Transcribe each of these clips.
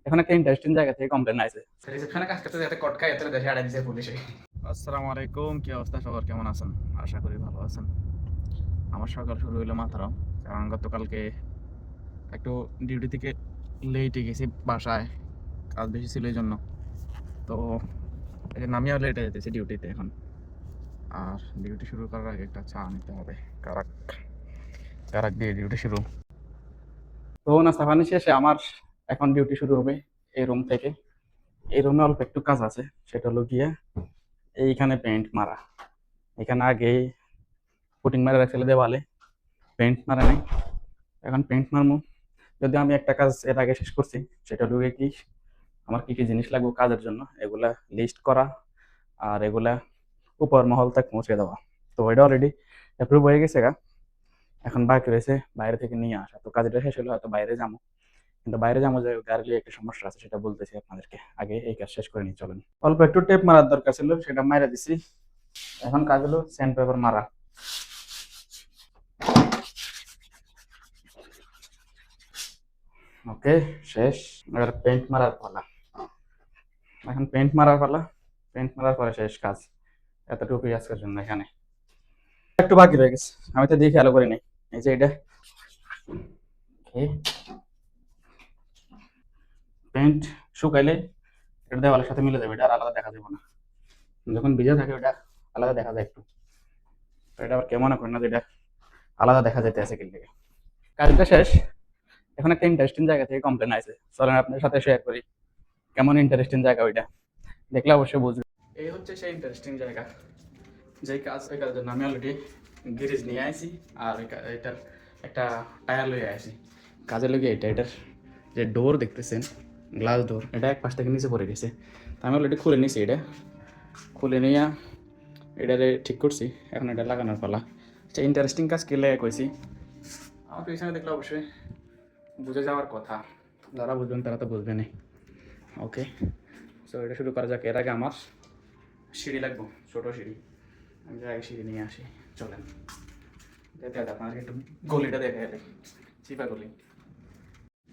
এখন একটা ইন্টারেস্টিং জায়গা থেকে কমপ্লেন আছে, রিসেপশনে কাজ করতে যাতে কটকা এত দেশে আড়াই দিছে পুলিশে। আসসালামু আলাইকুম, কি অবস্থা সবার, কেমন আছেন? আশা করি ভালো আছেন। আমার সকাল শুরু হইলো মাথারাও, কারণ গতকালকে একটু ডিউটি থেকে লেটে গেছি বাসায়, কাজ বেশি ছিল এই জন্য। তো এই জন্য আমিও লেটে যেতেছি ডিউটিতে এখন। আর ডিউটি শুরু করার আগে একটা চা নিতে হবে, কারাক কারাক দিয়ে ডিউটি শুরু। তো নাস্তা পানি শেষে আমার এখন ডিউটি শুরু হবে এই রুম থেকে। এই রুমে অল্প একটু কাজ আছে, সেটা হলো গিয়ে এইখানে পেইন্ট মারা। এখানে আগে পুটিং মারা রাখছিল দেওয়ালে, পেইন্ট মারা নাই, এখন পেইন্ট মারমু। যদি আমি একটা কাজ এর আগে শেষ করছি, সেটা হলো গিয়ে কি আমার কি কি জিনিস লাগবে কাজের জন্য এগুলা লিস্ট করা, আর এগুলা উপর মহল তক পৌঁছে দেওয়া। তো এটা অলরেডি অ্যাপ্রুভ হয়ে গেছে গা। এখন বাকি রয়েছে বাইরে থেকে নিয়ে আসা। তো কাজটা শেষ হলে হয়তো বাইরে যাবো, কিন্তু বাইরে যাবো যে গাড়ির একটা সমস্যা আছে সেটা বলতেছি আপনাদেরকে, আগে এই কাজ শেষ করে নিয়ে চলেন। অল্প একটু টেপ মারার দরকার ছিল, সেটা মারা দিছি। এখন কাজ হলো স্যান্ড পেপার মারা। ওকে, শেষ। এবার পেন্ট মারার পালা। এখন পেন্ট মারার পালা, পেন্ট মারার পরে শেষ কাজ। এতটুকুই আজকের জন্য। এখানে একটু বাকি রয়ে গেছে, আমি তো দিয়ে খেয়াল করি নাই। এই যে এটা পেন্ট শুকাইলে এটা দেওয়ালের সাথে মিলে যাবে, এটা আর আলাদা দেখা যাবে না। যখন ভিজে থাকে ওটা আলাদা দেখা যায় একটু। তো এটা আবার কেমন করেন না যে এটা আলাদা দেখা যাইতে আছে কিল থেকে। কাজটা শেষ। এখন একটা ইন্টারেস্টিং জায়গা থেকে কমপ্লেন আছে, চলেন আপনার সাথে শেয়ার করি কেমন ইন্টারেস্টিং জায়গা ওইটা, দেখলে অবশ্যই বুঝবে। এই হচ্ছে সেই ইন্টারেস্টিং জায়গা, যেই কাজ ওই কাজের জন্য আমি অলরেডি গ্যারেজ নিয়ে আসি। আর এটার একটা টায়ার লইয়ে আসি কাজে লেগে। এটার যে ডোর দেখতেছেন, গ্লাস ডোর, এটা এক পাশ থেকে নিচে পড়ে গেছে। তো আমি অলরেডি খুলে নিছি, এটা খুলে নিয়ে এটারে ঠিক করছি। এখন এটা লাগানোর পালা। আচ্ছা, ইন্টারেস্টিং কাজ কে লেগে কইছি, আমার পিছনে দেখলে অবশ্যই বুঝে যাওয়ার কথা। যারা বুঝবেন তারা তো বুঝবেনই। ওকে, সো এটা শুরু করা যাক। এর আগে আমার সিঁড়ি লাগবো, ছোটো সিঁড়ি। আমি আগে সিঁড়ি নিয়ে আসি, চলেন। দেখে আপনার একটু গলিটা দেখে এলে, চিপা গলি।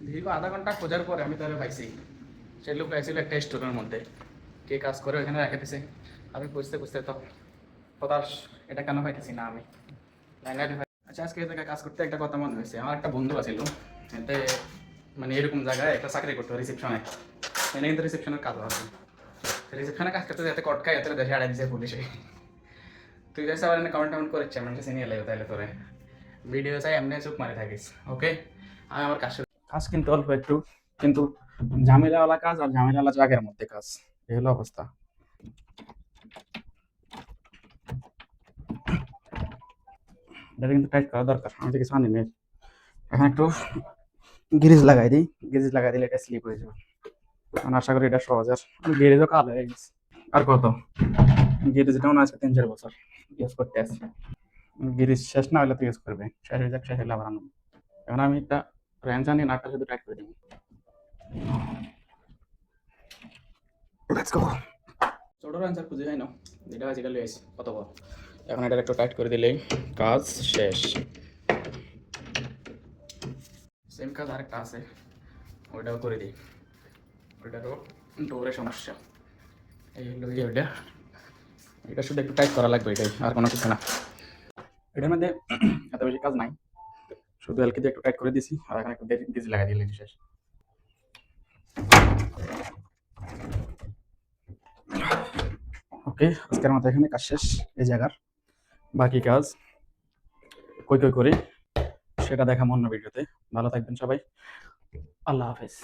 দীর্ঘ আধা ঘন্টা খোঁজার পরে আমি তাহলে পাইছি। সে লোক পাইছিল একটা স্টোরের মধ্যে, কে কাজ করে ওইখানে রেখে দিছে। আমি খুঁজতে খুঁজতে তো হতাশ, এটা কেন পাইতেছি না আমি। আচ্ছা, আজকে এই জায়গায় কাজ করতে একটা কথা মনে হয়েছে। আমার একটা বন্ধু আছিল, এতে মানে এরকম জায়গায় একটা চাকরি করতো রিসেপশনে। এনে কিন্তু রিসেপশনের কাজ আছে, রিসেপশনে কাজ করতে যাতে কটকায় এত দেশে আড়াই দিছে পুলিশে। তুই যাইছে আবার এনে কমেন্ট টমেন্ট করেছে, আমার কাছে নিয়ে লাগবে তাহলে তোরে ভিডিও চাই এমনি চুপ মারি থাকিস। ওকে, আমি আমার কাজ কিন্তু অল্প একটু, কিন্তু ঝামেলাওয়ালা কাজ আর ঝামেলাওয়ালা জায়গার মধ্যে কাজ, এই হলো অবস্থা। এটা কিন্তু টাইট করা দরকার, আমি তো কিছু আনি নি। এখন একটু গ্রিজ লাগাই দিই, গ্রিজ লাগাই দিলে এটা স্লিপ হয়ে যাবে। আমি আশা করি এটা সহজ। আর গ্যারেজও কালো হয়ে গেছে। আর কত গ্যারেজটাও না, আজকে 3-4 বছর ইউজ করতে আসছি। গ্যারেজ শেষ না হলে তো ইউজ করবে, শেষ হয়ে যাক, শেষ হলে আবার আনবো। এখন আমি একটা রেঞ্জ আনি, নাটটা শুধু টাইট করে দিই। Let's go. ছোট রেঞ্জ আর খুঁজে যাই না, যেটা আছে এটা লই আইছি কত বড়। এখন এটা একটু টাইট করে দিলেই কাজ শেষ। সেম কাজ আরেকটা আছে, ওইটাও করে দিই। ওইটারও ডোরে সমস্যা। এই হলো ওইটা, এটা শুধু একটু টাইট করা লাগবে, এটাই, আর কোনো কিছু না। এটার মধ্যে এত বেশি কাজ নাই, শুধু এলকে দিয়ে একটু টাইট করে দিছি, আর এখানে একটু গ্রিজ লাগাই দিলে শেষ। ওকে, আজকের মতো এখানে কাজ শেষ এই জায়গার। বাকি কাজ কই কই করি সেটা দেখাবো অন্য ভিডিওতে। ভালো থাকবেন সবাই, আল্লাহ হাফেজ।